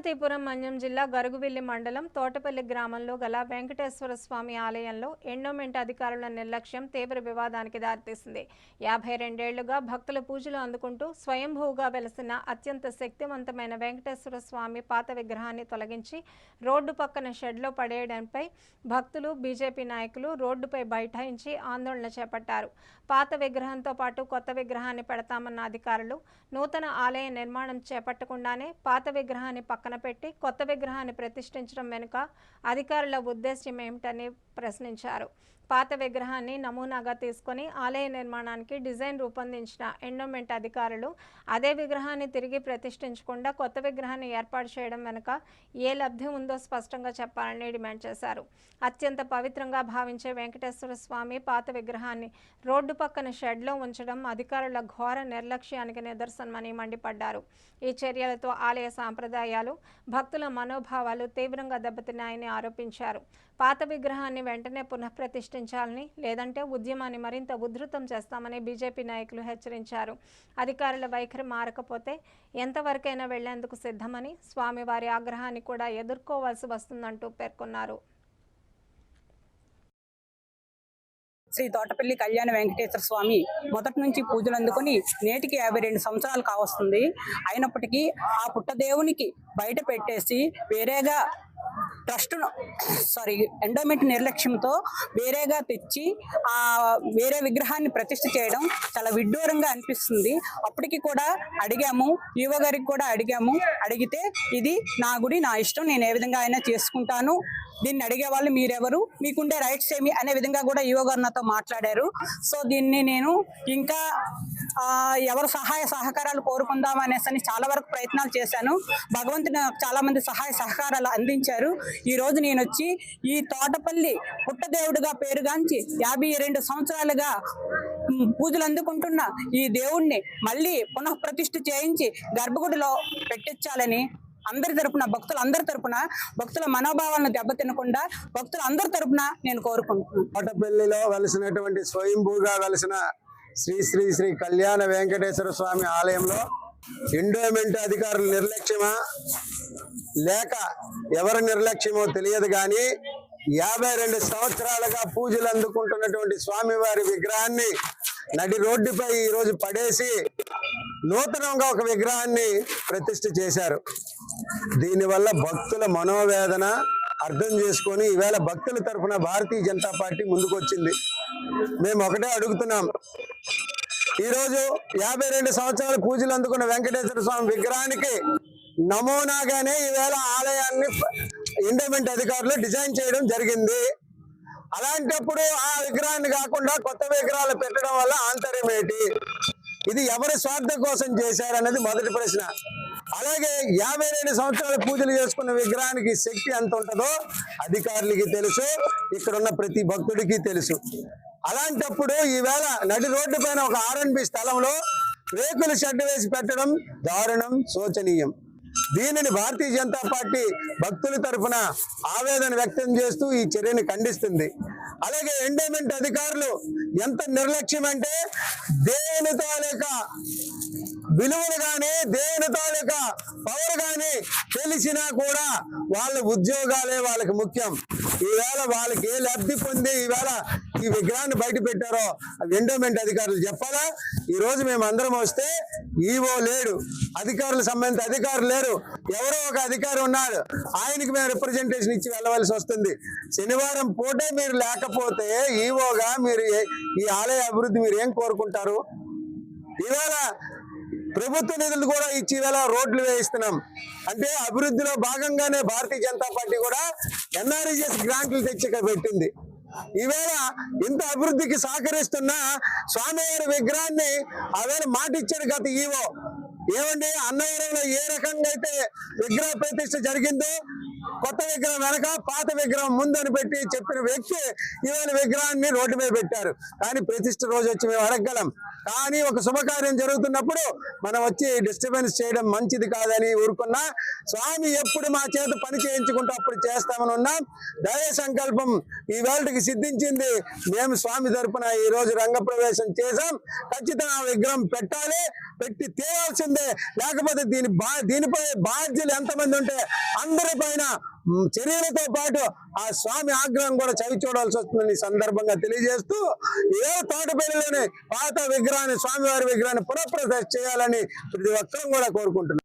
పార్వతీపురం మన్యం జిల్లా గరుగువిల్లి మండలం తోటపల్లి గ్రామంలో గల వెంకటేశ్వర స్వామి ఆలయంలో ఎండోమెంట్ అధికారుల నిర్లక్ష్యం తీవ్ర వివాదానికి దారితీసింది. 52 ఏళ్లుగా భక్తుల పూజలు అందుకుంటూ స్వయంభూగా వెలసిన అత్యంత శక్తివంతమైన వెంకటేశ్వర స్వామి పాత విగ్రహాన్ని తొలగించి రోడ్డు పక్కన షెడ్లో పడేయడంపై భక్తులు, బీజేపీ నాయకులు రోడ్డుపై బైఠాయించి ఆందోళన చేపట్టారు. పాత విగ్రహంతో పాటు కొత్త విగ్రహాన్ని పెడతామన్న అధికారులు నూతన ఆలయ నిర్మాణం చేపట్టకుండానే పాత విగ్రహాన్ని పక్కన పెట్టి కొత్త విగ్రహాన్ని ప్రతిష్ఠించడం వెనుక అధికారుల ఉద్దేశ్యం ఏమిటని ప్రశ్నించారు. పాత విగ్రహాన్ని నమూనాగా తీసుకొని ఆలయ నిర్మాణానికి డిజైన్ రూపొందించిన ఎండోమెంట్ అధికారులు అదే విగ్రహాన్ని తిరిగి ప్రతిష్ఠించకుండా కొత్త విగ్రహాన్ని ఏర్పాటు చేయడం వెనుక ఏ లబ్ధి ఉందో స్పష్టంగా చెప్పాలని డిమాండ్ చేశారు. అత్యంత పవిత్రంగా భావించే వెంకటేశ్వర స్వామి పాత విగ్రహాన్ని రోడ్డు పక్కన షెడ్లో ఉంచడం అధికారుల ఘోర నిర్లక్ష్యానికి నిదర్శనమని మండిపడ్డారు. ఈ చర్యలతో ఆలయ సాంప్రదాయాలు, భక్తుల మనోభావాలు తీవ్రంగా దెబ్బతిన్నాయని ఆరోపించారు. పాత విగ్రహాన్ని వెంటనే పునఃప్రతిష్ఠించాలని, లేదంటే ఉద్యమాన్ని మరింత ఉధృతం చేస్తామని బీజేపీ నాయకులు హెచ్చరించారు. అధికారుల వైఖరి మారకపోతే ఎంతవరకైనా వెళ్లేందుకు సిద్ధమని, స్వామివారి ఆగ్రహాన్ని కూడా ఎదుర్కోవాల్సి వస్తుందంటూ పేర్కొన్నారు. శ్రీ తోటపల్లి కళ్యాణ వెంకటేశ్వర స్వామి మొదటి నుంచి పూజలు అందుకుని నేటికి 52 సంవత్సరాలు కావస్తుంది. అయినప్పటికీ ఆ పుట్టదేవునికి బయట పెట్టేసి వేరేగా ఎండోమెంట్ నిర్లక్ష్యంతో వేరేగా తెచ్చి ఆ వేరే విగ్రహాన్ని ప్రతిష్ఠ చేయడం చాలా విడ్డూరంగా అనిపిస్తుంది. అప్పటికి కూడా అడిగాము, ఈవో గారికి కూడా అడిగితే ఇది నా గుడి, నా ఇష్టం, నేను ఏ విధంగా అయినా చేసుకుంటాను, దీన్ని అడిగే వాళ్ళు మీరెవరు, మీకుండే రైట్స్ ఏమి అనే విధంగా కూడా ఈవో గారు నాతో మాట్లాడారు. సో దీన్ని నేను ఇంకా ఎవరు సహాయ సహకారాలు కోరుకుందాం అనేసి చాలా వరకు ప్రయత్నాలు చేశాను. భగవంతుని చాలా మంది సహాయ సహకారాలు అందించారు. ఈ రోజు నేను వచ్చి ఈ తోటపల్లి పుట్టదేవుడిగా పేరుగాంచి 52 సంవత్సరాలుగా పూజలు అందుకుంటున్న ఈ దేవుణ్ణి మళ్ళీ పునఃప్రతిష్ఠ చేయించి గర్భగుడిలో పెట్టించాలని అందరి తరపున, భక్తుల మనోభావాలను దెబ్బతినకుండా భక్తులందరి తరపున నేను కోరుకుంటున్నాను. తోటపల్లిలో వెలిసినటువంటి స్వయంభూగా వెలిసిన శ్రీ శ్రీ శ్రీ కళ్యాణ వెంకటేశ్వర స్వామి ఆలయంలో ఎండోమెంట్ అధికారుల నిర్లక్ష్యమా లేక ఎవరి నిర్లక్ష్యమో తెలియదు కానీ 52 సంవత్సరాలుగా పూజలు అందుకుంటున్నటువంటి స్వామివారి విగ్రహాన్ని నడి రోడ్డుపై ఈరోజు పడేసి నూతనంగా ఒక విగ్రహాన్ని ప్రతిష్ఠ చేశారు. దీనివల్ల భక్తుల మనోవేదన అర్థం చేసుకొని ఈవేళ భక్తుల తరఫున భారతీయ జనతా పార్టీ ముందుకు వచ్చింది. మేము ఒకటే అడుగుతున్నాం, ఈరోజు 52 సంవత్సరాల పూజలు అందుకున్న వెంకటేశ్వర స్వామి విగ్రహానికి నమూనాగానే ఈవేళ ఆలయాన్ని ఎండోమెంట్ అధికారులు డిజైన్ చేయడం జరిగింది. అలాంటప్పుడు ఆ విగ్రహాన్ని కాకుండా కొత్త విగ్రహాలు పెట్టడం వల్ల ఆంతర్యం ఏంటి? ఇది ఎవరి స్వార్థం కోసం చేశారనేది మొదటి ప్రశ్న. అలాగే 52 సంవత్సరాల పూజలు చేసుకున్న విగ్రహానికి శక్తి ఎంత ఉంటుందో అధికారులకి తెలుసు, ఇక్కడున్న ప్రతి భక్తుడికి తెలుసు. అలాంటప్పుడు ఈవేళ నడి రోడ్డు పైన ఒక R&B స్థలంలో రేకులు షెడ్ వేసి పెట్టడం దారుణం, శోచనీయం. దీనిని భారతీయ జనతా పార్టీ భక్తుల తరఫున ఆవేదన వ్యక్తం చేస్తూ ఈ చర్యని ఖండిస్తుంది. అలాగే ఎండోమెంట్ అధికారులు ఎంత నిర్లక్ష్యం అంటే దేవుని తాలూకా విలువలు కానీ, దేవుని తాలూకా పవర్ కానీ తెలిసినా కూడా వాళ్ళ ఉద్యోగాలే వాళ్ళకి ముఖ్యం. ఈవేళ వాళ్ళకి ఏ లబ్ధి పొంది ఈవేళ ఈ విగ్రహాన్ని బయట పెట్టారో ఎండోమెంట్ అధికారులు చెప్పాలా? ఈ రోజు మేము అందరం వస్తే ఈవో లేడు, అధికారులకు సంబంధించిన అధికారులు లేరు, ఎవరో ఒక అధికారి ఉన్నాడు, ఆయనకి మేము రిప్రజెంటేషన్ ఇచ్చి వెళ్ళవలసి వస్తుంది. శనివారం పూటే మీరు లేకపోతే ఈవోగా మీరు ఈ ఆలయ అభివృద్ధి మీరు ఏం కోరుకుంటారు? ఈవేళ ప్రభుత్వ నిధులు కూడా ఇచ్చి ఈవేళ రోడ్లు వేయిస్తున్నాం అంటే అభివృద్ధిలో భాగంగానే భారతీయ జనతా పార్టీ కూడా NREGS గ్రాంట్లు తెచ్చి పెట్టింది. ఈవేళ ఇంత అభివృద్ధికి సహకరిస్తున్న స్వామివారి విగ్రహాన్ని ఆవేళ మాట ఇచ్చాడు గత ఈవో. ఏమండి, అన్నవరంలో ఏ రకంగా అయితే విగ్రహ ప్రతిష్ఠ జరిగిందో కొత్త విగ్రహం వెనక పాత విగ్రహం ముందని పెట్టి చెప్పిన వ్యక్తి ఇవాళ విగ్రహాన్ని రోడ్డు మీద పెట్టారు. కానీ ప్రతిష్ఠ రోజు వచ్చి మేము అడగగలం, కానీ ఒక శుభకార్యం జరుగుతున్నప్పుడు మనం వచ్చి డిస్టర్బెన్స్ చేయడం మంచిది కాదని ఊరుకున్నా. స్వామి ఎప్పుడు మా చేత పని చేయించుకుంటూ అప్పుడు చేస్తామని ఉన్నాం. దైవ సంకల్పం ఈ వేళకి సిద్ధించింది. మేము స్వామి తరపున ఈ రోజు రంగప్రవేశం చేశాం. ఖచ్చితంగా ఆ విగ్రహం పెట్టాలి, పెట్టి తేవాల్సిందే. లేకపోతే దీనిపై బాధ్యులు ఎంతమంది ఉంటే అందరి పైన చర్యలతో పాటు ఆ స్వామి ఆగ్రహం కూడా చవి చూడాల్సి వస్తుందని ఈ సందర్భంగా తెలియజేస్తూ, ఏ తోటపల్లిలోని పాత విగ్రహాన్ని, స్వామివారి విగ్రహాన్ని పునఃప్రతిష్ఠ చేయాలని ప్రతి ఒక్కరూ కూడా కోరుకుంటున్నారు.